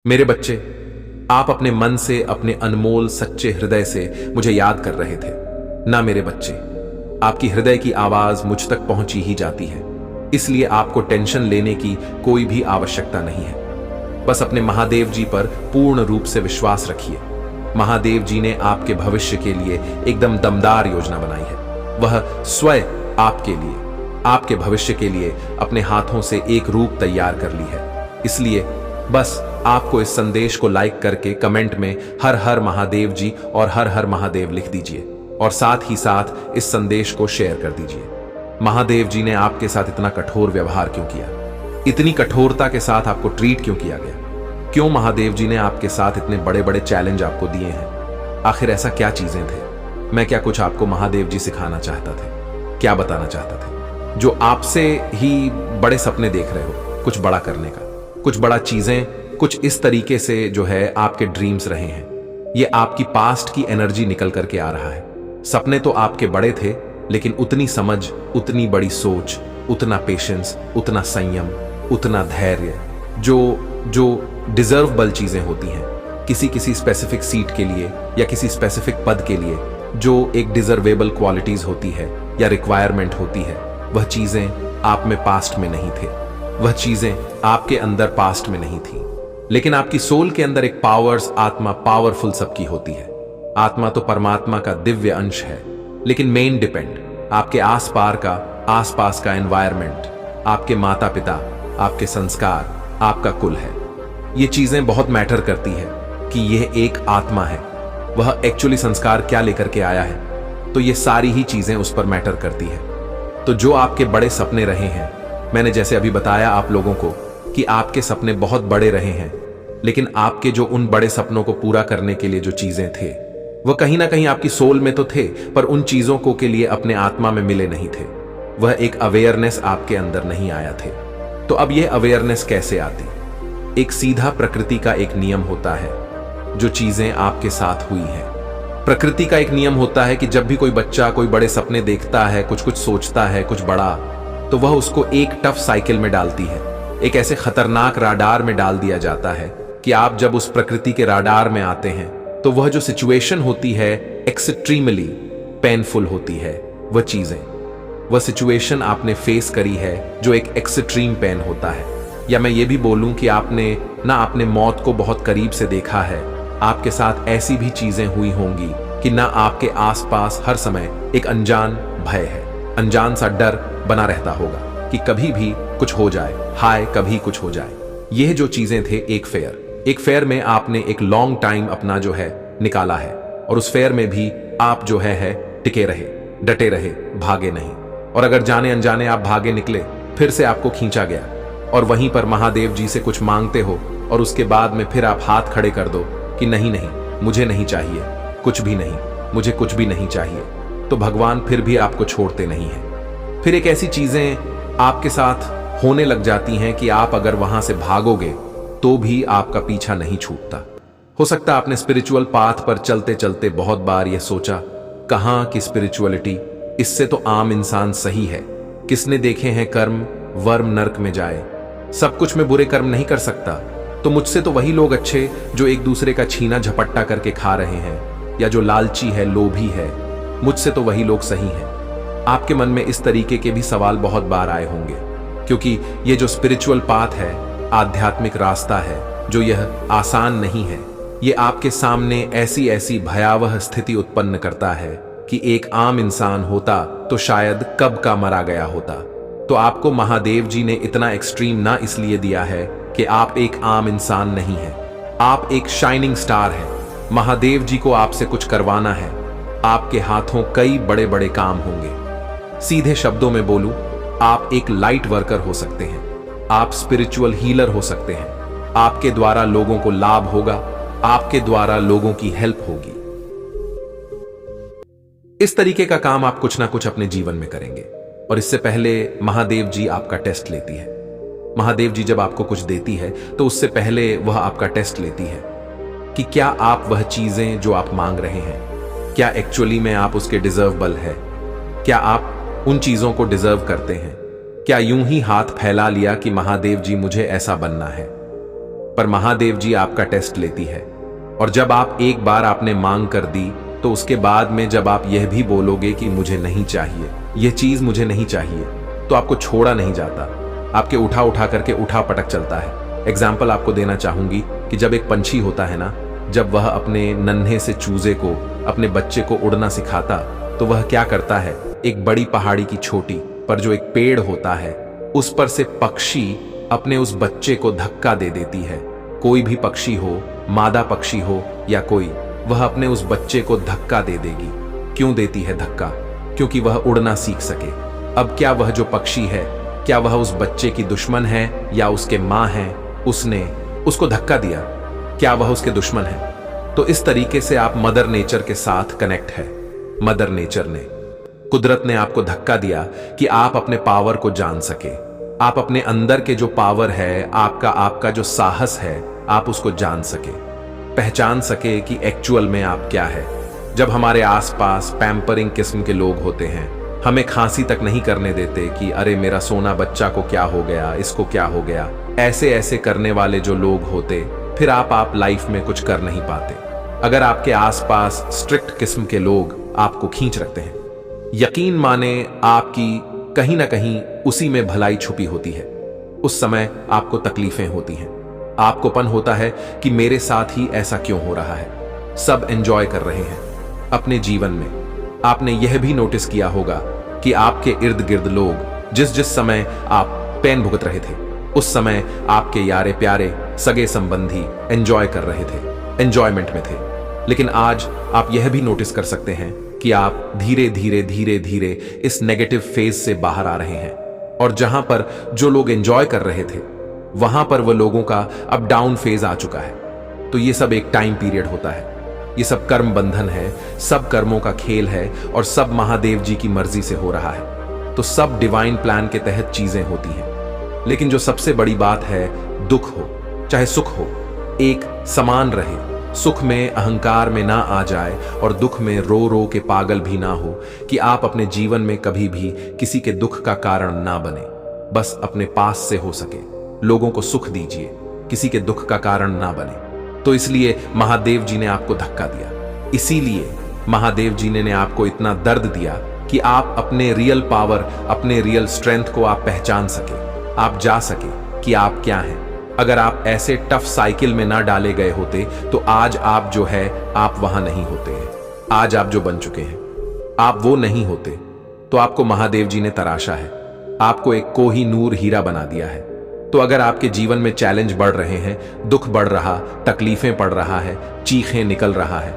मेरे बच्चे, आप अपने मन से, अपने अनमोल सच्चे हृदय से मुझे याद कर रहे थे ना। मेरे बच्चे, आपकी हृदय की आवाज मुझ तक पहुंची ही जाती है, इसलिए आपको टेंशन लेने की कोई भी आवश्यकता नहीं है। बस अपने महादेव जी पर पूर्ण रूप से विश्वास रखिए। महादेव जी ने आपके भविष्य के लिए एकदम दमदार योजना बनाई है। वह स्वयं आपके लिए, आपके भविष्य के लिए अपने हाथों से एक रूप तैयार कर ली है। इसलिए बस आपको इस संदेश को लाइक करके कमेंट में हर हर महादेव जी और हर हर महादेव लिख दीजिए और साथ ही साथ इस संदेश को शेयर कर दीजिए। महादेव जी ने आपके साथ इतना कठोर व्यवहार क्यों किया? इतनी कठोरता के साथ आपको ट्रीट क्यों किया गया? क्यों महादेव जी ने आपके साथ इतने बड़े बड़े चैलेंज आपको दिए हैं? आखिर ऐसा क्या चीजें थे? मैं क्या कुछ आपको महादेव जी सिखाना चाहता था? क्या बताना चाहता था जो आपसे ही बड़े सपने देख रहे हो, कुछ बड़ा करने का, कुछ बड़ा चीजें, कुछ इस तरीके से जो है आपके ड्रीम्स रहे हैं। ये आपकी पास्ट की एनर्जी निकल करके आ रहा है। सपने तो आपके बड़े थे, लेकिन उतनी समझ, उतनी बड़ी सोच, उतना पेशेंस, उतना संयम, उतना धैर्य जो डिजर्वेबल चीजें होती हैं किसी किसी स्पेसिफिक सीट के लिए या किसी स्पेसिफिक पद के लिए, जो एक डिजर्वेबल क्वालिटीज होती है या रिक्वायरमेंट होती है, वह चीजें आप में पास्ट में नहीं थे। वह चीजें आपके अंदर पास्ट में नहीं थी, लेकिन आपकी सोल के अंदर एक पावर्स, आत्मा पावरफुल सबकी होती है। आत्मा तो परमात्मा का दिव्य अंश है, लेकिन मेन डिपेंड आपके आसपास का एनवायरनमेंट, आपके माता पिता, आपके संस्कार, आपका कुल है। ये चीजें बहुत मैटर करती है कि यह एक आत्मा है, वह एक्चुअली संस्कार क्या लेकर के आया है। तो ये सारी ही चीजें उस पर मैटर करती है। तो जो आपके बड़े सपने रहे हैं, मैंने जैसे अभी बताया आप लोगों को कि आपके सपने बहुत बड़े रहे हैं, लेकिन आपके जो उन बड़े सपनों को पूरा करने के लिए जो चीजें थे, वह कहीं ना कहीं आपकी सोल में तो थे, पर उन चीजों को के लिए अपने आत्मा में मिले नहीं थे। वह एक अवेयरनेस आपके अंदर नहीं आया थे। तो अब यह अवेयरनेस कैसे आती? एक सीधा प्रकृति का एक नियम होता है, जो चीजें आपके साथ हुई हैं। प्रकृति का एक नियम होता है कि जब भी कोई बच्चा कोई बड़े सपने देखता है, कुछ कुछ सोचता है, कुछ बड़ा, तो वह उसको एक टफ साइकिल में डालती है, एक ऐसे खतरनाक राडार में डाल दिया जाता है कि आप जब उस प्रकृति के राडार में आते हैं, तो वह जो सिचुएशन होती है एक्सट्रीमली पेनफुल होती है। वह सिचुएशन आपने फेस करी है जो एक एक्सट्रीम पेन होता है। या मैं ये भी बोलूं कि आपने मौत को बहुत करीब से देखा है। आपके साथ ऐसी भी चीजें हुई होंगी कि ना आपके आसपास हर समय एक अनजान भय है, अनजान सा डर बना रहता होगा कि कभी भी कुछ हो जाए, हाय कभी कुछ हो जाए। यह जो चीजें थे एक फेयर में आपने एक लॉन्ग टाइम अपना जो है निकाला है, और उस फेयर में भी आप जो है टिके रहे, डटे रहे, भागे नहीं। और अगर जाने अनजाने आप भागे निकले, फिर से आपको खींचा गया और वहीं पर महादेव जी से कुछ मांगते हो और उसके बाद में फिर आप हाथ खड़े कर दो कि नहीं, मुझे नहीं चाहिए, कुछ भी नहीं, मुझे कुछ भी नहीं चाहिए, तो भगवान फिर भी आपको छोड़ते नहीं है। फिर एक ऐसी चीजें आपके साथ होने लग जाती हैं कि आप अगर वहां से भागोगे तो भी आपका पीछा नहीं छूटता। हो सकता है आपने स्पिरिचुअल पाथ पर चलते चलते बहुत बार यह सोचा, कहां की स्पिरिचुअलिटी, इससे तो आम इंसान सही है। किसने देखे हैं कर्म वर्म नर्क में जाए। सब कुछ में बुरे कर्म नहीं कर सकता, तो मुझसे तो वही लोग अच्छे जो एक दूसरे का छीना झपट्टा करके खा रहे हैं, या जो लालची है, लोभी है, मुझसे तो वही लोग सही हैं। आपके मन में इस तरीके के भी सवाल बहुत बार आए होंगे, क्योंकि ये जो स्पिरिचुअल पाथ है, आध्यात्मिक रास्ता है, जो यह आसान नहीं है। ये आपके सामने ऐसी ऐसी भयावह स्थिति उत्पन्न करता है कि एक आम इंसान होता तो शायद कब का मरा गया होता। तो आपको महादेव जी ने इतना एक्सट्रीम ना इसलिए दिया है कि आप एक आम इंसान नहीं हैं, आप एक शाइनिंग स्टार हैं। महादेव जी को आपसे कुछ करवाना है, आपके हाथों कई बड़े बड़े काम होंगे। सीधे शब्दों में बोलूं, आप एक लाइट वर्कर हो सकते हैं, आप स्पिरिचुअल हीलर हो सकते हैं। आपके द्वारा लोगों को लाभ होगा, आपके द्वारा लोगों की हेल्प होगी। इस तरीके का काम आप कुछ ना कुछ अपने जीवन में करेंगे, और इससे पहले महादेव जी आपका टेस्ट लेती है। महादेव जी जब आपको कुछ देती है तो उससे पहले वह आपका टेस्ट लेती है कि क्या आप वह चीजें जो आप मांग रहे हैं, क्या एक्चुअली में आप उसके डिजर्वेबल है? क्या आप उन चीजों को डिजर्व करते हैं? क्या यूं ही हाथ फैला लिया कि महादेव जी मुझे ऐसा बनना है? पर महादेव जी आपका टेस्ट लेती है। और जब आप एक बार आपने मांग कर दी, तो उसके बाद में जब आप यह भी बोलोगे कि मुझे नहीं चाहिए, यह चीज मुझे नहीं चाहिए, तो आपको छोड़ा नहीं जाता, आपके उठा उठा करके उठा पटक चलता है। एग्जाम्पल आपको देना चाहूंगी कि जब एक पंछी होता है ना, जब वह अपने नन्हे से चूजे को, अपने बच्चे को उड़ना सिखाता, तो वह क्या करता है, एक बड़ी पहाड़ी की छोटी पर जो एक पेड़ होता है, उस पर से पक्षी अपने उस बच्चे को धक्का दे देती है। कोई भी पक्षी हो, मादा पक्षी हो या कोई, वह अपने उस बच्चे को धक्का दे देगी। क्यों देती है धक्का? क्योंकि वह उड़ना सीख सके। अब क्या वह जो पक्षी है, क्या वह उस बच्चे की दुश्मन है या उसके माँ है? उसने उसको धक्का दिया, क्या वह उसके दुश्मन है? तो इस तरीके से आप मदर नेचर के साथ कनेक्ट है। मदर नेचर ने, कुदरत ने आपको धक्का दिया कि आप अपने पावर को जान सके, आप अपने अंदर के जो पावर है, आपका जो साहस है, आप उसको जान सके, पहचान सके कि एक्चुअल में आप क्या है। जब हमारे आसपास पैम्परिंग किस्म के लोग होते हैं, हमें खांसी तक नहीं करने देते कि अरे मेरा सोना बच्चा को क्या हो गया, इसको क्या हो गया, ऐसे ऐसे करने वाले जो लोग होते, फिर आप लाइफ में कुछ कर नहीं पाते। अगर आपके आसपास स्ट्रिक्ट किस्म के लोग आपको खींच रखते हैं, यकीन माने आपकी कहीं ना कहीं उसी में भलाई छुपी होती है। उस समय आपको तकलीफें होती हैं, आपको पन होता है कि मेरे साथ ही ऐसा क्यों हो रहा है। सब एंजॉय कर रहे हैं अपने जीवन में। आपने यह भी नोटिस किया होगा कि आपके इर्द गिर्द लोग जिस जिस समय आप पेन भुगत रहे थे, उस समय आपके यारे प्यारे सगे संबंधी एंजॉय कर रहे थे, एंजॉयमेंट में थे। लेकिन आज आप यह भी नोटिस कर सकते हैं कि आप धीरे धीरे धीरे धीरे इस नेगेटिव फेज से बाहर आ रहे हैं। और जहां पर जो लोग एंजॉय कर रहे थे, वहां पर वो लोगों का अब डाउन फेज आ चुका है। तो ये सब एक टाइम पीरियड होता है, ये सब कर्म बंधन है, सब कर्मों का खेल है और सब महादेव जी की मर्जी से हो रहा है। तो सब डिवाइन प्लान के तहत चीजें होती हैं। लेकिन जो सबसे बड़ी बात है, दुख हो चाहे सुख हो, एक समान रहे। सुख में अहंकार में ना आ जाए और दुख में रो रो के पागल भी ना हो, कि आप अपने जीवन में कभी भी किसी के दुख का कारण ना बने। बस अपने पास से हो सके लोगों को सुख दीजिए, किसी के दुख का कारण ना बने। तो इसलिए महादेव जी ने आपको धक्का दिया, इसीलिए महादेव जी ने आपको इतना दर्द दिया कि आप अपने रियल पावर, अपने रियल स्ट्रेंथ को आप पहचान सके, आप जा सके कि आप क्या हैं। अगर आप ऐसे टफ साइकिल में ना डाले गए होते, तो आज आप जो है, आप वहां नहीं होते हैं। आज आप जो बन चुके हैं, आप वो नहीं होते। तो आपको महादेव जी ने तराशा है, आपको एक कोही नूर हीरा बना दिया है। तो अगर आपके जीवन में चैलेंज बढ़ रहे हैं, दुख बढ़ रहा, तकलीफें पड़ रहा है, चीखें निकल रहा है,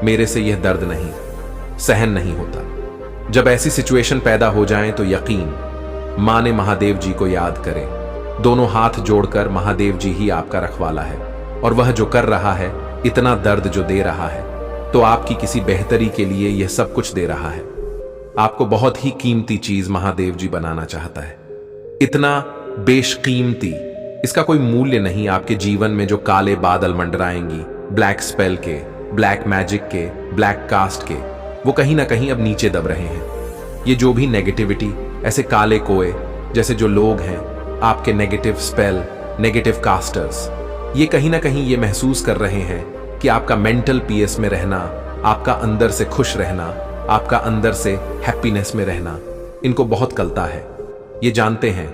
मेरे से यह दर्द नहीं सहन नहीं होता। जब ऐसी सिचुएशन पैदा हो जाए तो यकीन माने महादेव जी को याद करें। दोनों हाथ जोड़कर महादेव जी ही आपका रखवाला है, और वह जो कर रहा है, इतना दर्द जो दे रहा है, तो आपकी किसी बेहतरी के लिए यह सब कुछ दे रहा है। आपको बहुत ही कीमती चीज महादेव जी बनाना चाहता है, इतना बेशकीमती, इसका कोई मूल्य नहीं। आपके जीवन में जो काले बादल मंडराएंगी, ब्लैक स्पेल के, ब्लैक मैजिक के, ब्लैक कास्ट के, वो कहीं ना कहीं अब नीचे दब रहे हैं। ये जो भी नेगेटिविटी, ऐसे काले कोए जैसे जो लोग हैं, आपके नेगेटिव स्पेल, नेगेटिव कास्टर्स, ये कहीं ना कहीं ये महसूस कर रहे हैं कि आपका मेंटल पीस में रहना, आपका अंदर से खुश रहना, आपका अंदर से हैप्पीनेस में रहना, इनको बहुत कलता है। ये जानते हैं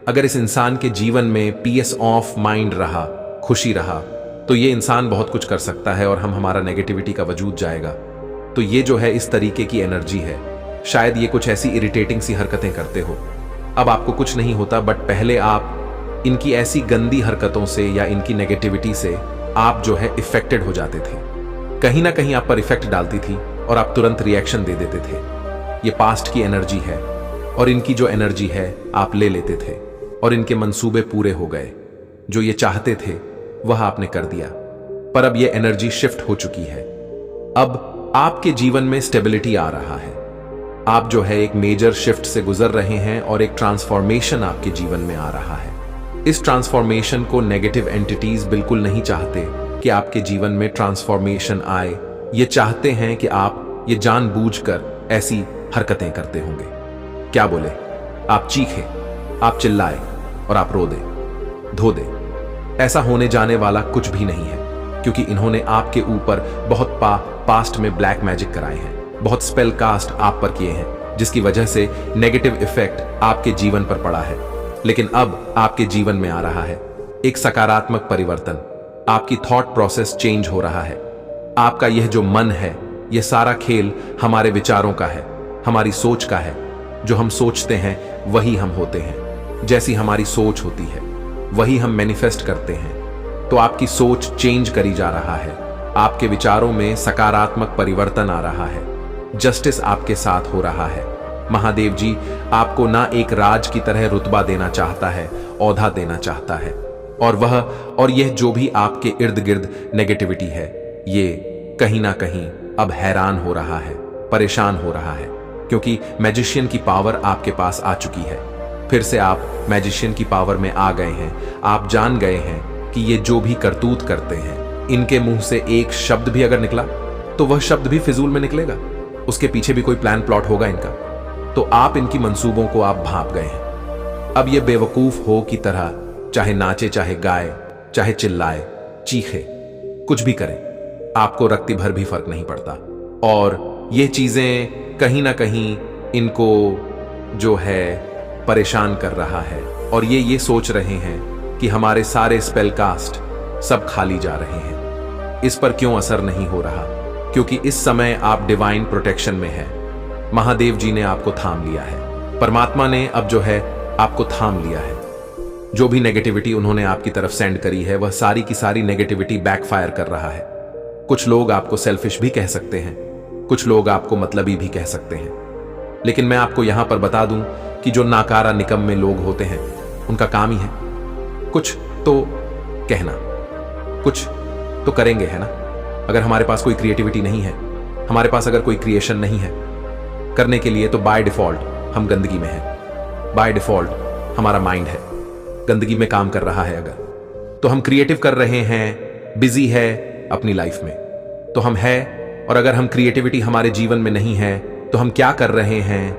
अगर इस इंसान के जीवन में पीस ऑफ माइंड रहा, खुशी रहा, तो ये इंसान बहुत कुछ कर सकता है और हमारा नेगेटिविटी का वजूद जाएगा। तो ये जो है इस तरीके की एनर्जी है। शायद ये कुछ ऐसी इरिटेटिंग सी हरकतें करते हो, अब आपको कुछ नहीं होता, बट पहले आप इनकी ऐसी गंदी हरकतों से या इनकी नेगेटिविटी से आप जो है इफेक्टेड हो जाते थे। कहीं ना कहीं आप पर इफेक्ट डालती थी और आप तुरंत रिएक्शन दे देते थे। ये पास्ट की एनर्जी है और इनकी जो एनर्जी है आप ले लेते थे और इनके मंसूबे पूरे हो गए। जो ये चाहते थे वह आपने कर दिया, पर अब ये एनर्जी शिफ्ट हो चुकी है। अब आपके जीवन में स्टेबिलिटी आ रहा है। आप जो है एक मेजर शिफ्ट से गुजर रहे हैं और एक ट्रांसफॉर्मेशन आपके जीवन में आ रहा है। इस ट्रांसफॉर्मेशन को नेगेटिव एंटिटीज बिल्कुल नहीं चाहते कि आपके जीवन में ट्रांसफॉर्मेशन आए। ये चाहते हैं कि आप ये जानबूझकर ऐसी हरकतें करते होंगे। क्या बोले? आप चीखें, आप चिल्लाए और आप रो दे, धो दे। ऐसा होने जाने वाला कुछ भी नहीं है, क्योंकि इन्होंने आपके ऊपर बहुत पास्ट में ब्लैक मैजिक कराए हैं, बहुत स्पेल कास्ट आप पर किए हैं, जिसकी वजह से नेगेटिव इफेक्ट आपके जीवन पर पड़ा है। लेकिन अब आपके जीवन में आ रहा है एक सकारात्मक परिवर्तन। आपकी थॉट प्रोसेस चेंज हो रहा है। आपका यह जो मन है, यह सारा खेल हमारे विचारों का है, हमारी सोच का है। जो हम सोचते हैं वही हम होते हैं। जैसी हमारी सोच होती है वही हम मैनिफेस्ट करते हैं। तो आपकी सोच चेंज करी जा रहा है। आपके विचारों में सकारात्मक परिवर्तन आ रहा है। जस्टिस आपके साथ हो रहा है। महादेव जी आपको ना एक राज की तरह रुतबा देना चाहता है, औहदा देना चाहता है। और यह जो भी आपके इर्द गिर्द नेगेटिविटी है, ये कहीं ना कहीं अब हैरान हो रहा है, परेशान हो रहा है, क्योंकि मैजिशियन की पावर आपके पास आ चुकी है। फिर से आप मैजिशियन की पावर में आ गए हैं। आप जान गए हैं कि ये जो भी करतूत करते हैं, इनके मुंह से एक शब्द भी अगर निकला तो वह शब्द भी फिजूल में निकलेगा। उसके पीछे भी कोई प्लान प्लॉट होगा इनका। तो आप इनकी मंसूबों को आप भांप गए हैं। अब ये बेवकूफ हो की तरह चाहे नाचे, चाहे गाए, चाहे चिल्लाए, चीखे, कुछ भी करें, आपको रत्ती भर भी फर्क नहीं पड़ता। और ये चीजें कहीं ना कहीं इनको जो है परेशान कर रहा है। और ये सोच रहे हैं कि हमारे सारे स्पेल कास्ट सब खाली जा रहे हैं। इस पर क्यों असर नहीं हो रहा? क्योंकि इस समय आप डिवाइन प्रोटेक्शन में है। महादेव जी ने आपको थाम लिया है। परमात्मा ने अब जो है आपको थाम लिया है। जो भी नेगेटिविटी उन्होंने आपकी तरफ सेंड करी है, वह सारी की सारी नेगेटिविटी बैकफायर कर रहा है। कुछ लोग आपको सेल्फिश भी कह सकते हैं, कुछ लोग आपको मतलबी भी कह सकते हैं। लेकिन मैं आपको यहां पर बता दूं कि जो नाकारा निकम्मे लोग होते हैं, उनका काम ही है कुछ तो कहना, कुछ तो करेंगे, है ना। अगर हमारे पास कोई क्रिएटिविटी नहीं है, हमारे पास अगर कोई क्रिएशन नहीं है करने के लिए, तो बाय डिफॉल्ट हम गंदगी में हैं। बाय डिफॉल्ट हमारा माइंड है गंदगी में काम कर रहा है। अगर तो हम क्रिएटिव कर रहे हैं, बिजी है अपनी लाइफ में, तो हम है। और अगर हम क्रिएटिविटी हमारे जीवन में नहीं है, तो हम क्या कर रहे हैं?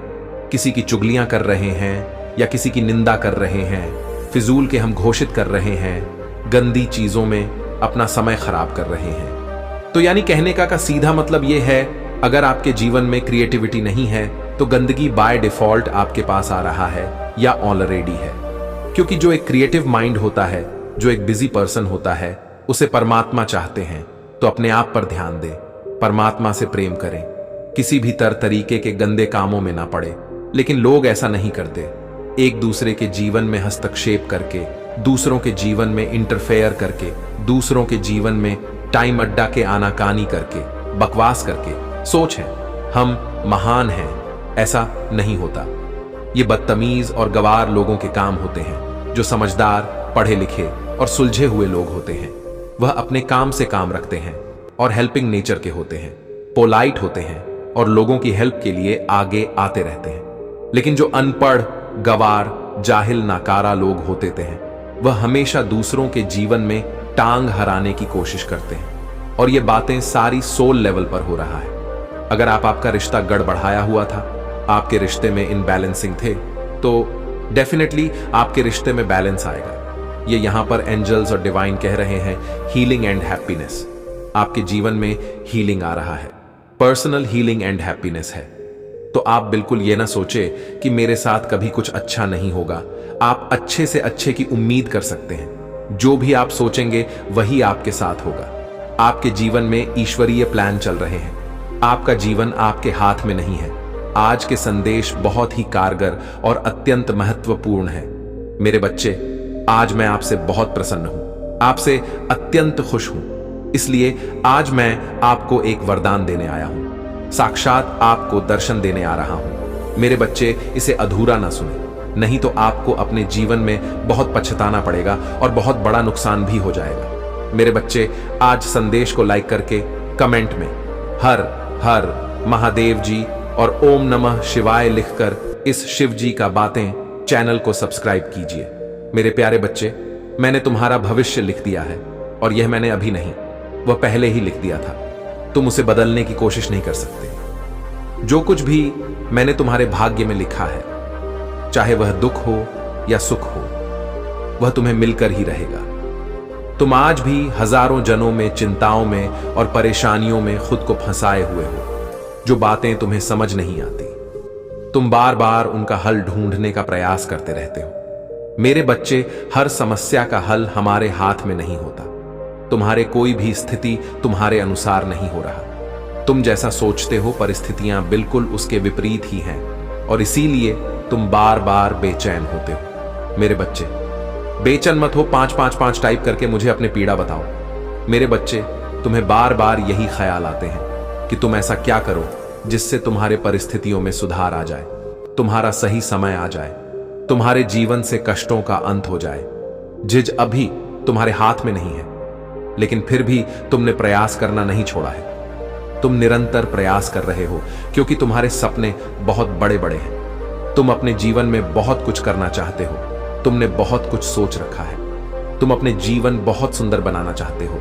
किसी की चुगलियां कर रहे हैं, या किसी की निंदा कर रहे हैं, फिजूल के हम घोषित कर रहे हैं, गंदी चीजों में अपना समय खराब कर रहे हैं। तो यानी कहने का सीधा मतलब यह है, अगर आपके जीवन में क्रिएटिविटी नहीं है, तो गंदगी बाय डिफॉल्ट आपके पास आ रहा है या ऑलरेडी है। क्योंकि जो एक क्रिएटिव माइंड होता है, जो एक बिजी पर्सन होता है, उसे परमात्मा चाहते हैं। तो अपने आप पर ध्यान दें, परमात्मा से प्रेम करें, किसी भी तरीके के गंदे कामों में ना पड़े। लेकिन लोग ऐसा नहीं करते। एक दूसरे के जीवन में हस्तक्षेप करके, दूसरों के जीवन में इंटरफेयर करके, दूसरों के जीवन में टाइम अड्डा के आनाकानी करके, बकवास करके सोच है हम महान हैं, ऐसा नहीं होता। ये बदतमीज और गवार लोगों के काम होते हैं। जो समझदार, पढ़े लिखे और सुलझे हुए लोग होते हैं, वह अपने काम से काम रखते हैं और हेल्पिंग नेचर के होते हैं, पोलाइट होते हैं और लोगों की हेल्प के लिए आगे आते रहते हैं। लेकिन जो अनपढ़, गवार, जाहिल, नाकारा लोग होते हैं, वह हमेशा दूसरों के जीवन में टांग हराने की कोशिश करते हैं। और ये बातें सारी सोल लेवल पर हो रहा है। अगर आपका रिश्ता गड़बड़ाया हुआ था, आपके रिश्ते में इनबैलेंसिंग थे, तो डेफिनेटली आपके रिश्ते में बैलेंस आएगा। ये यहां पर एंजल्स और डिवाइन कह रहे हैं हीलिंग एंड हैप्पीनेस। आपके जीवन में हीलिंग आ रहा है, पर्सनल हीलिंग एंड हैप्पीनेस है। तो आप बिल्कुल ये ना सोचे कि मेरे साथ कभी कुछ अच्छा नहीं होगा। आप अच्छे से अच्छे की उम्मीद कर सकते हैं। जो भी आप सोचेंगे वही आपके साथ होगा। आपके जीवन में ईश्वरीय प्लान चल रहे हैं। आपका जीवन आपके हाथ में नहीं है। आज के संदेश बहुत ही कारगर और अत्यंत महत्वपूर्ण है। मेरे बच्चे, आज मैं आपसे बहुत प्रसन्न हूं, आपसे अत्यंत खुश हूं। इसलिए आज मैं आपको एक वरदान देने आया हूं, साक्षात आपको दर्शन देने आ रहा हूं। मेरे बच्चे, इसे अधूरा ना सुने, नहीं तो आपको अपने जीवन में बहुत पछताना पड़ेगा और बहुत बड़ा नुकसान भी हो जाएगा। मेरे बच्चे, आज संदेश को लाइक करके कमेंट में हर हर महादेव जी और ओम नमः शिवाय लिखकर इस शिव जी का बातें चैनल को सब्सक्राइब कीजिए। मेरे प्यारे बच्चे, मैंने तुम्हारा भविष्य लिख दिया है, और यह मैंने अभी नहीं, वह पहले ही लिख दिया था। तुम उसे बदलने की कोशिश नहीं कर सकते। जो कुछ भी मैंने तुम्हारे भाग्य में लिखा है, चाहे वह दुख हो या सुख हो, वह तुम्हें मिलकर ही रहेगा। तुम आज भी हजारों जनों में, चिंताओं में और परेशानियों में खुद को फंसाए हुए हो। जो बातें तुम्हें समझ नहीं आती, तुम बार बार उनका हल ढूंढने का प्रयास करते रहते हो। मेरे बच्चे, हर समस्या का हल हमारे हाथ में नहीं होता। तुम्हारे कोई भी स्थिति तुम्हारे अनुसार नहीं हो रहा। तुम जैसा सोचते हो परिस्थितियां बिल्कुल उसके विपरीत ही हैं, और इसीलिए तुम बार बार बेचैन होते हो। मेरे बच्चे, बेचैन मत हो 555 टाइप करके मुझे अपने पीड़ा बताओ। मेरे बच्चे, तुम्हें बार बार यही ख्याल आते हैं कि तुम ऐसा क्या करो जिससे तुम्हारे परिस्थितियों में सुधार आ जाए, तुम्हारा सही समय आ जाए, तुम्हारे जीवन से कष्टों का अंत हो जाए। जिज अभी तुम्हारे हाथ में नहीं है, लेकिन फिर भी तुमने प्रयास करना नहीं छोड़ा है। तुम निरंतर प्रयास कर रहे हो क्योंकि तुम्हारे सपने बहुत बड़े बड़े हैं। तुम अपने जीवन में बहुत कुछ करना चाहते हो। तुमने बहुत कुछ सोच रखा है। तुम अपने जीवन बहुत सुंदर बनाना चाहते हो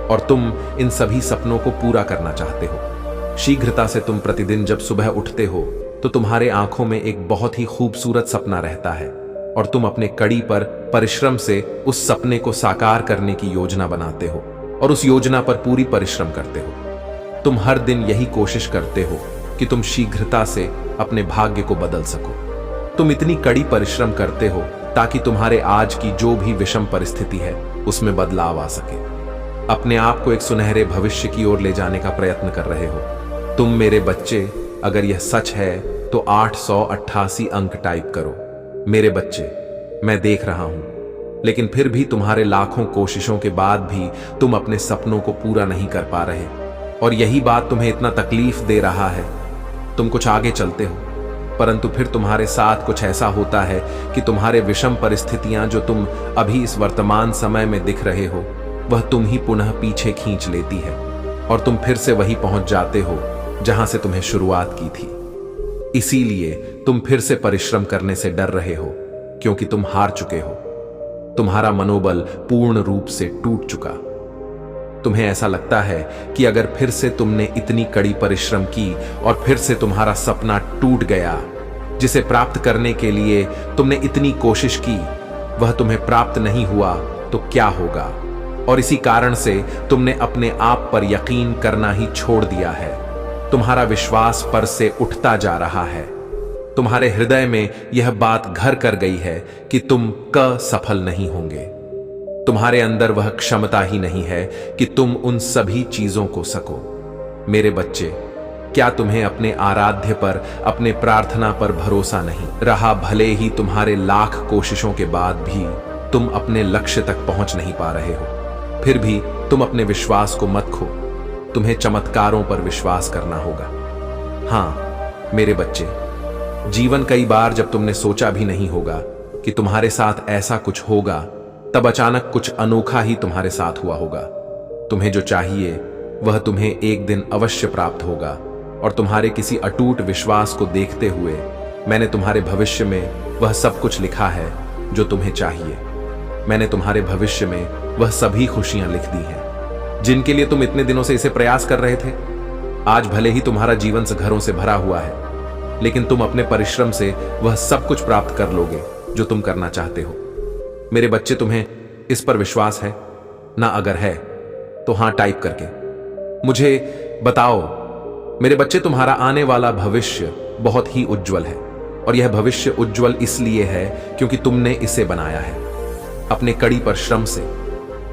और तुम इन सभी सपनों को पूरा करना चाहते हो। शीघ्रता से तुम प्रतिदिन जब सुबह उठते हो तो तुम्हारे आंखों में एक बहुत ही खूबसूरत सपना रहता है और तुम अपने कड़ी पर परिश्रम से उस सपने को साकार करने की योजना बनाते हो और उस योजना पर पूरी परिश्रम करते हो। तुम हर दिन यही कोशिश करते हो कि तुम शीघ्रता से अपने भाग्य को बदल सको। तुम इतनी कड़ी परिश्रम करते हो ताकि तुम्हारे आज की जो भी विषम परिस्थिति है उसमें बदलाव आ सके। अपने आप को एक सुनहरे भविष्य की ओर ले जाने का प्रयत्न कर रहे हो। तुम मेरे बच्चे, अगर यह सच है तो 888 अंक टाइप करो। मेरे बच्चे, मैं देख रहा हूं, लेकिन फिर भी तुम्हारे लाखों कोशिशों के बाद भी तुम अपने सपनों को पूरा नहीं कर पा रहे, और यही बात तुम्हें इतना तकलीफ दे रहा है। तुम कुछ आगे चलते हो, परंतु फिर तुम्हारे साथ कुछ ऐसा होता है कि तुम्हारे विषम परिस्थितियां जो तुम अभी इस वर्तमान समय में दिख रहे हो, वह तुम ही पुनः पीछे खींच लेती है और तुम फिर से वहीं पहुंच जाते हो जहां से तुम्हें शुरुआत की थी। इसीलिए तुम फिर से परिश्रम करने से डर रहे हो, क्योंकि तुम हार चुके हो। तुम्हारा मनोबल पूर्ण रूप से टूट चुका। तुम्हें ऐसा लगता है कि अगर फिर से तुमने इतनी कड़ी परिश्रम की और फिर से तुम्हारा सपना टूट गया, जिसे प्राप्त करने के लिए तुमने इतनी कोशिश की, वह तुम्हें प्राप्त नहीं हुआ तो क्या होगा। और इसी कारण से तुमने अपने आप पर यकीन करना ही छोड़ दिया है। तुम्हारा विश्वास पर से उठता जा रहा है। तुम्हारे हृदय में यह बात घर कर गई है कि तुम सफल नहीं होंगे। तुम्हारे अंदर वह क्षमता ही नहीं है कि तुम उन सभी चीजों को सको। मेरे बच्चे, क्या तुम्हें अपने आराध्य पर, अपने प्रार्थना पर भरोसा नहीं रहा? भले ही तुम्हारे लाख कोशिशों के बाद भी तुम अपने लक्ष्य तक पहुंच नहीं पा रहे हो, फिर भी तुम अपने विश्वास को मत खो। तुम्हें चमत्कारों पर विश्वास करना होगा। हां मेरे बच्चे, जीवन कई बार जब तुमने सोचा भी नहीं होगा कि तुम्हारे साथ ऐसा कुछ होगा, तब अचानक कुछ अनोखा ही तुम्हारे साथ हुआ होगा। तुम्हें जो चाहिए वह तुम्हें एक दिन अवश्य प्राप्त होगा, और तुम्हारे किसी अटूट विश्वास को देखते हुए मैंने तुम्हारे भविष्य में वह सब कुछ लिखा है जो तुम्हें चाहिए। मैंने तुम्हारे भविष्य में वह सभी खुशियां लिख दी हैं जिनके लिए तुम इतने दिनों से इसे प्रयास कर रहे थे। आज भले ही तुम्हारा जीवन से घरों से भरा हुआ है, लेकिन तुम अपने परिश्रम से वह सब कुछ प्राप्त कर लोगे जो तुम करना चाहते हो। मेरे बच्चे, तुम्हें इस पर विश्वास है ना? अगर है तो हां टाइप करके मुझे बताओ। मेरे बच्चे, तुम्हारा आने वाला भविष्य बहुत ही उज्जवल है, और यह भविष्य उज्जवल इसलिए है क्योंकि तुमने इसे बनाया है अपने कड़ी परिश्रम से।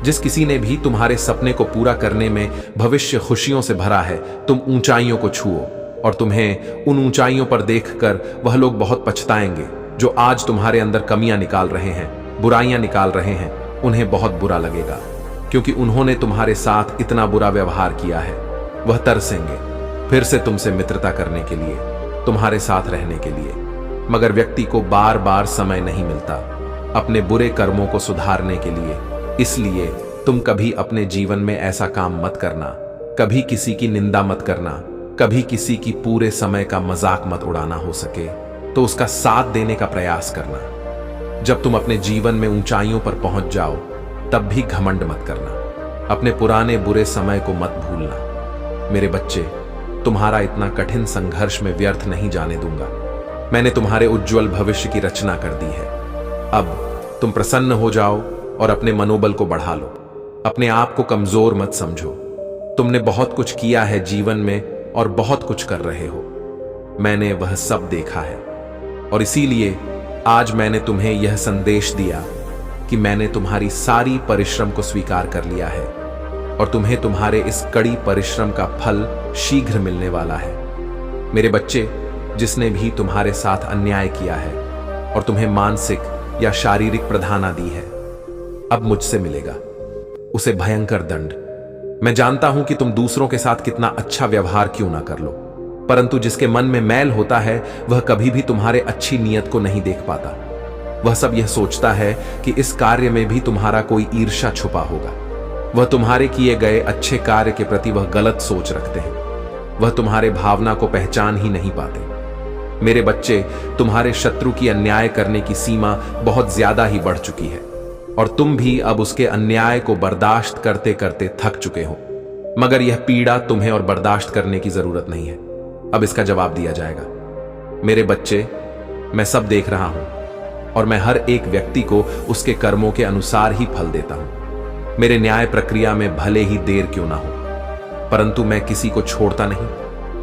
जिस किसी ने भी तुम्हारे सपने को पूरा करने में भविष्य खुशियों से भरा है, तुम ऊंचाइयों को छुओ, और तुम्हें उन ऊंचाइयों पर देखकर वह लोग बहुत पछताएंगे जो आज तुम्हारे अंदर कमियां निकाल रहे हैं, बुराइयां निकाल रहे हैं। उन्हें बहुत बुरा लगेगा क्योंकि उन्होंने तुम्हारे साथ इतना बुरा व्यवहार किया है। वह तरसेंगे फिर से तुमसे मित्रता करने के लिए, तुम्हारे साथ रहने के लिए, मगर व्यक्ति को बार बार समय नहीं मिलता अपने बुरे कर्मों को सुधारने के लिए। इसलिए तुम कभी अपने जीवन में ऐसा काम मत करना, कभी किसी की निंदा मत करना, कभी किसी की पूरे समय का मजाक मत उड़ाना। हो सके तो उसका साथ देने का प्रयास करना। जब तुम अपने जीवन में ऊंचाइयों पर पहुंच जाओ, तब भी घमंड मत करना। अपने पुराने बुरे समय को मत भूलना। मेरे बच्चे, तुम्हारा इतना कठिन संघर्ष में व्यर्थ नहीं जाने दूंगा। मैंने तुम्हारे उज्जवल भविष्य की रचना कर दी है। अब तुम प्रसन्न हो जाओ और अपने मनोबल को बढ़ा लो। अपने आप को कमजोर मत समझो। तुमने बहुत कुछ किया है जीवन में और बहुत कुछ कर रहे हो। मैंने वह सब देखा है और इसीलिए आज मैंने तुम्हें यह संदेश दिया कि मैंने तुम्हारी सारी परिश्रम को स्वीकार कर लिया है और तुम्हें तुम्हारे इस कड़ी परिश्रम का फल शीघ्र मिलने वाला है। मेरे बच्चे, जिसने भी तुम्हारे साथ अन्याय किया है और तुम्हें मानसिक या शारीरिक प्रधाना दी है, अब मुझसे मिलेगा उसे भयंकर दंड। मैं जानता हूं कि तुम दूसरों के साथ कितना अच्छा व्यवहार क्यों ना कर लो, परंतु जिसके मन में मैल होता है वह कभी भी तुम्हारे अच्छी नीयत को नहीं देख पाता। वह सब यह सोचता है कि इस कार्य में भी तुम्हारा कोई ईर्ष्या छुपा होगा। वह तुम्हारे किए गए अच्छे कार्य के प्रति वह गलत सोच रखते हैं। वह तुम्हारे भावना को पहचान ही नहीं पाते। मेरे बच्चे, तुम्हारे शत्रु की अन्याय करने की सीमा बहुत ज्यादा ही बढ़ चुकी है और तुम भी अब उसके अन्याय को बर्दाश्त करते करते थक चुके हो। मगर यह पीड़ा तुम्हें और बर्दाश्त करने की जरूरत नहीं है। अब इसका जवाब दिया जाएगा। मेरे बच्चे, मैं सब देख रहा हूं और मैं हर एक व्यक्ति को उसके कर्मों के अनुसार ही फल देता हूं। मेरे न्याय प्रक्रिया में भले ही देर क्यों ना हो, परंतु मैं किसी को छोड़ता नहीं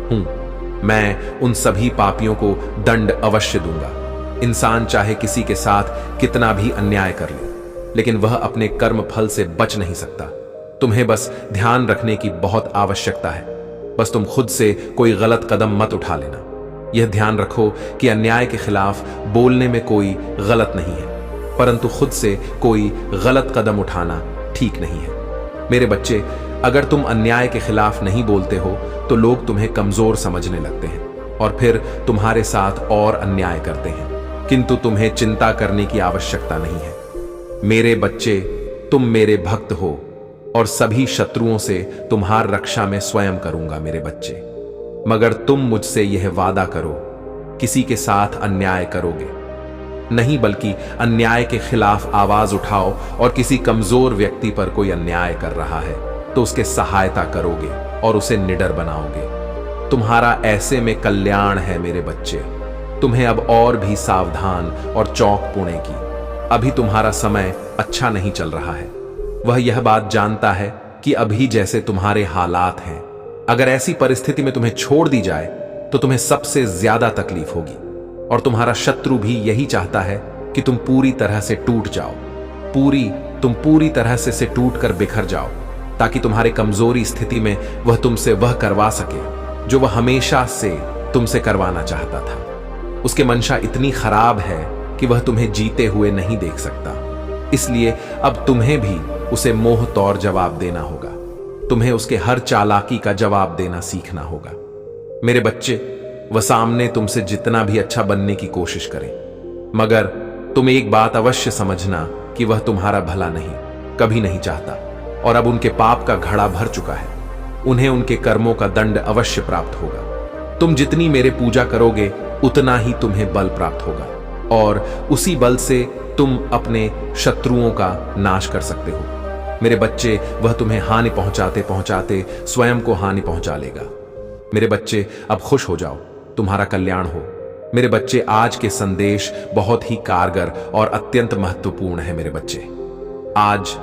हूं। मैं उन सभी पापियों को दंड अवश्य दूंगा। इंसान चाहे किसी के साथ कितना भी अन्याय कर ले, लेकिन वह अपने कर्म फल से बच नहीं सकता। तुम्हें बस ध्यान रखने की बहुत आवश्यकता है। बस तुम खुद से कोई गलत कदम मत उठा लेना। यह ध्यान रखो कि अन्याय के खिलाफ बोलने में कोई गलत नहीं है, परंतु खुद से कोई गलत कदम उठाना ठीक नहीं है। मेरे बच्चे, अगर तुम अन्याय के खिलाफ नहीं बोलते हो तो लोग तुम्हें कमजोर समझने लगते हैं और फिर तुम्हारे साथ और अन्याय करते हैं। किंतु तुम्हें चिंता करने की आवश्यकता नहीं है। मेरे बच्चे, तुम मेरे भक्त हो और सभी शत्रुओं से तुम्हार रक्षा में स्वयं करूंगा। मेरे बच्चे, मगर तुम मुझसे यह वादा करो, किसी के साथ अन्याय करोगे नहीं, बल्कि अन्याय के खिलाफ आवाज उठाओ और किसी कमजोर व्यक्ति पर कोई अन्याय कर रहा है तो उसके सहायता करोगे और उसे निडर बनाओगे। तुम्हारा ऐसे में कल्याण है। मेरे बच्चे, तुम्हें अब और भी सावधान और चौक पुणे की। अभी तुम्हारा समय अच्छा नहीं चल रहा है। वह यह बात जानता है कि अभी जैसे तुम्हारे हालात हैं, अगर ऐसी परिस्थिति में तुम्हें छोड़ दी जाए तो तुम्हें सबसे ज्यादा तकलीफ होगी और तुम्हारा शत्रु भी यही चाहता है कि तुम पूरी तरह से टूट जाओ। तुम पूरी तरह से टूट कर बिखर जाओ, ताकि तुम्हारे कमजोरी स्थिति में वह तुमसे वह करवा सके जो वह हमेशा से तुमसे करवाना चाहता था। उसके मंशा इतनी खराब है कि वह तुम्हें जीते हुए नहीं देख सकता। इसलिए अब तुम्हें भी उसे मोह तौर जवाब देना होगा। तुम्हें उसके हर चालाकी का जवाब देना सीखना होगा। मेरे बच्चे, वह सामने तुमसे जितना भी अच्छा बनने की कोशिश करे, मगर तुम एक बात अवश्य समझना कि वह तुम्हारा भला नहीं, कभी नहीं चाहता और अब उनके पाप का घड़ा भर चुका है। उन्हें उनके कर्मों का दंड अवश्य प्राप्त होगा। तुम जितनी मेरे पूजा करोगे उतना ही तुम्हें बल प्राप्त होगा और उसी बल से तुम अपने शत्रुओं का नाश कर सकते हो। मेरे बच्चे, वह तुम्हें हानि पहुंचाते पहुंचाते स्वयं को हानि पहुंचा लेगा। मेरे बच्चे, अब खुश हो जाओ, तुम्हारा कल्याण हो। मेरे बच्चे, आज के संदेश बहुत ही कारगर और अत्यंत महत्वपूर्ण है। मेरे बच्चे, आज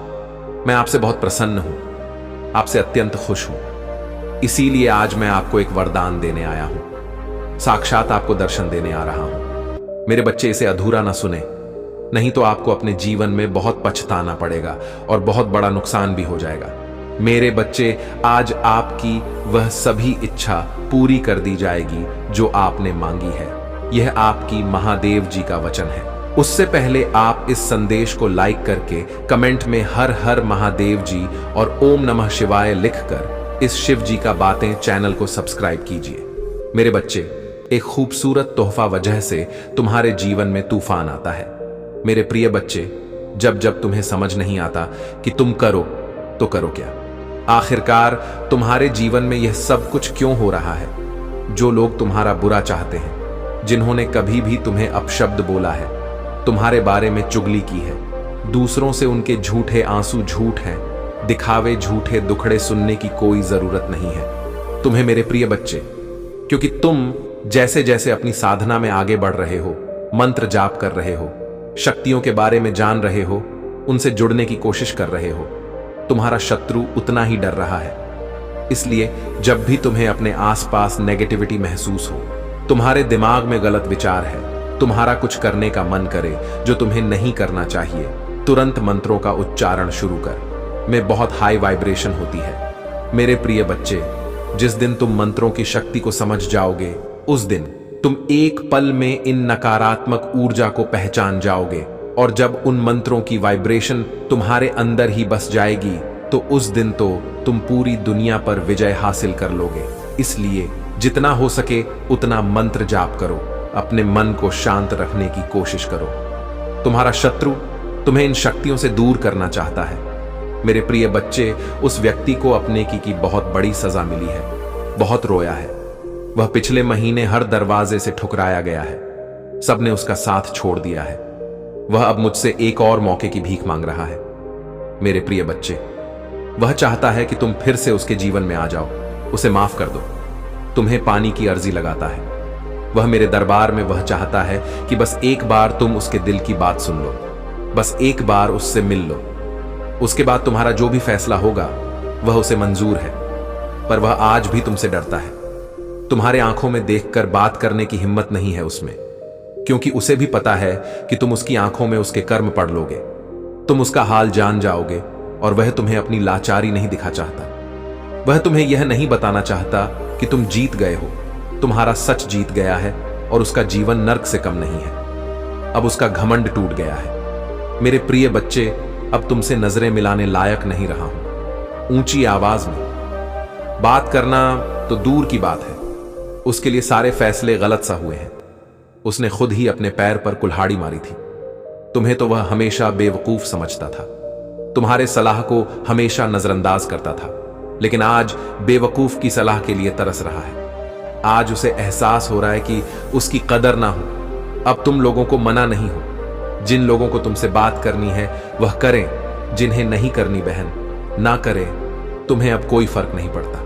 मैं आपसे बहुत प्रसन्न हूं, आपसे अत्यंत खुश हूं। इसीलिए आज मैं आपको एक वरदान देने आया हूं, साक्षात आपको दर्शन देने आ रहा हूं। मेरे बच्चे, इसे अधूरा ना सुने, नहीं तो आपको अपने जीवन में बहुत पछताना पड़ेगा और बहुत बड़ा नुकसान भी हो जाएगा। मेरे बच्चे, आज आपकी वह सभी इच्छा पूरी कर दी जाएगी जो आपने मांगी है। यह आपकी महादेव जी का वचन है। उससे पहले आप इस संदेश को लाइक करके कमेंट में हर हर महादेव जी और ओम नमः शिवाय लिखकर इस शिव जी का बातें चैनल को सब्सक्राइब कीजिए। मेरे बच्चे, एक खूबसूरत तोहफा वजह से तुम्हारे जीवन में तूफान आता है। मेरे प्रिय बच्चे, जब जब तुम्हें समझ नहीं आता कि तुम करो तो करो क्या, आखिरकार तुम्हारे जीवन में यह सब कुछ क्यों हो रहा है। जो लोग तुम्हारा बुरा चाहते हैं, जिन्होंने कभी भी तुम्हें अपशब्द बोला है, तुम्हारे बारे में चुगली की है, दूसरों से उनके झूठे आंसू झूठ हैं, दिखावे झूठे दुखड़े सुनने की कोई जरूरत नहीं है तुम्हें। मेरे प्रिय बच्चे, क्योंकि तुम जैसे जैसे अपनी साधना में आगे बढ़ रहे हो, मंत्र जाप कर रहे हो, शक्तियों के बारे में जान रहे हो, उनसे जुड़ने की कोशिश कर रहे हो, तुम्हारा शत्रु उतना ही डर रहा है। इसलिए जब भी तुम्हें अपने आसपास नेगेटिविटी महसूस हो, तुम्हारे दिमाग में गलत विचार है, तुम्हारा कुछ करने का मन करे जो तुम्हें नहीं करना चाहिए, तुरंत मंत्रों का उच्चारण शुरू कर। में बहुत हाई वाइब्रेशन होती है। मेरे प्रिय बच्चे, जिस दिन तुम मंत्रों की शक्ति को समझ जाओगे, उस दिन तुम एक पल में इन नकारात्मक ऊर्जा को पहचान जाओगे, और जब उन मंत्रों की वाइब्रेशन तुम्हारे अंदर ही बस जाएगी, तो उस दिन तो तुम पूरी दुनिया पर विजय हासिल कर लोगे। इसलिए जितना हो सके उतना मंत्र जाप करो, अपने मन को शांत रखने की कोशिश करो। तुम्हारा शत्रु तुम्हें इन शक्तियों से दूर करना चाहता है। मेरे प्रिय बच्चे, उस व्यक्ति को अपने की बहुत बड़ी सजा मिली है, बहुत रोया है। वह पिछले महीने हर दरवाजे से ठुकराया गया है, सबने उसका साथ छोड़ दिया है। वह अब मुझसे एक और मौके की भीख मांग रहा है। मेरे प्रिय बच्चे, वह चाहता है कि तुम फिर से उसके जीवन में आ जाओ, उसे माफ कर दो। तुम्हें पानी की अर्जी लगाता है। वह मेरे दरबार में वह चाहता है कि बस एक बार तुम उसके दिल की बात सुन लो, बस एक बार उससे मिल लो। उसके बाद तुम्हारा जो भी फैसला होगा वह उसे मंजूर है, पर वह आज भी तुमसे डरता है। तुम्हारे आंखों में देखकर बात करने की हिम्मत नहीं है उसमें, क्योंकि उसे भी पता है कि तुम उसकी आंखों में उसके कर्म पढ़ लोगे, तुम उसका हाल जान जाओगे, और वह तुम्हें अपनी लाचारी नहीं दिखा चाहता। वह तुम्हें यह नहीं बताना चाहता कि तुम जीत गए हो। तुम्हारा सच जीत गया है और उसका जीवन नर्क से कम नहीं है। अब उसका घमंड टूट गया है। मेरे प्रिय बच्चे, अब तुमसे नजरें मिलाने लायक नहीं रहा हूं। ऊंची आवाज में बात करना तो दूर की बात है, उसके लिए सारे फैसले गलत सा हुए हैं। उसने खुद ही अपने पैर पर कुल्हाड़ी मारी थी। तुम्हें तो वह हमेशा बेवकूफ समझता था, तुम्हारे सलाह को हमेशा नजरअंदाज करता था, लेकिन आज बेवकूफ की सलाह के लिए तरस रहा है। आज उसे एहसास हो रहा है कि उसकी कदर ना हो। अब तुम लोगों को मना नहीं हो। जिन लोगों को तुमसे बात करनी है वह करें, जिन्हें नहीं करनी बहन ना करें। तुम्हें अब कोई फर्क नहीं पड़ता।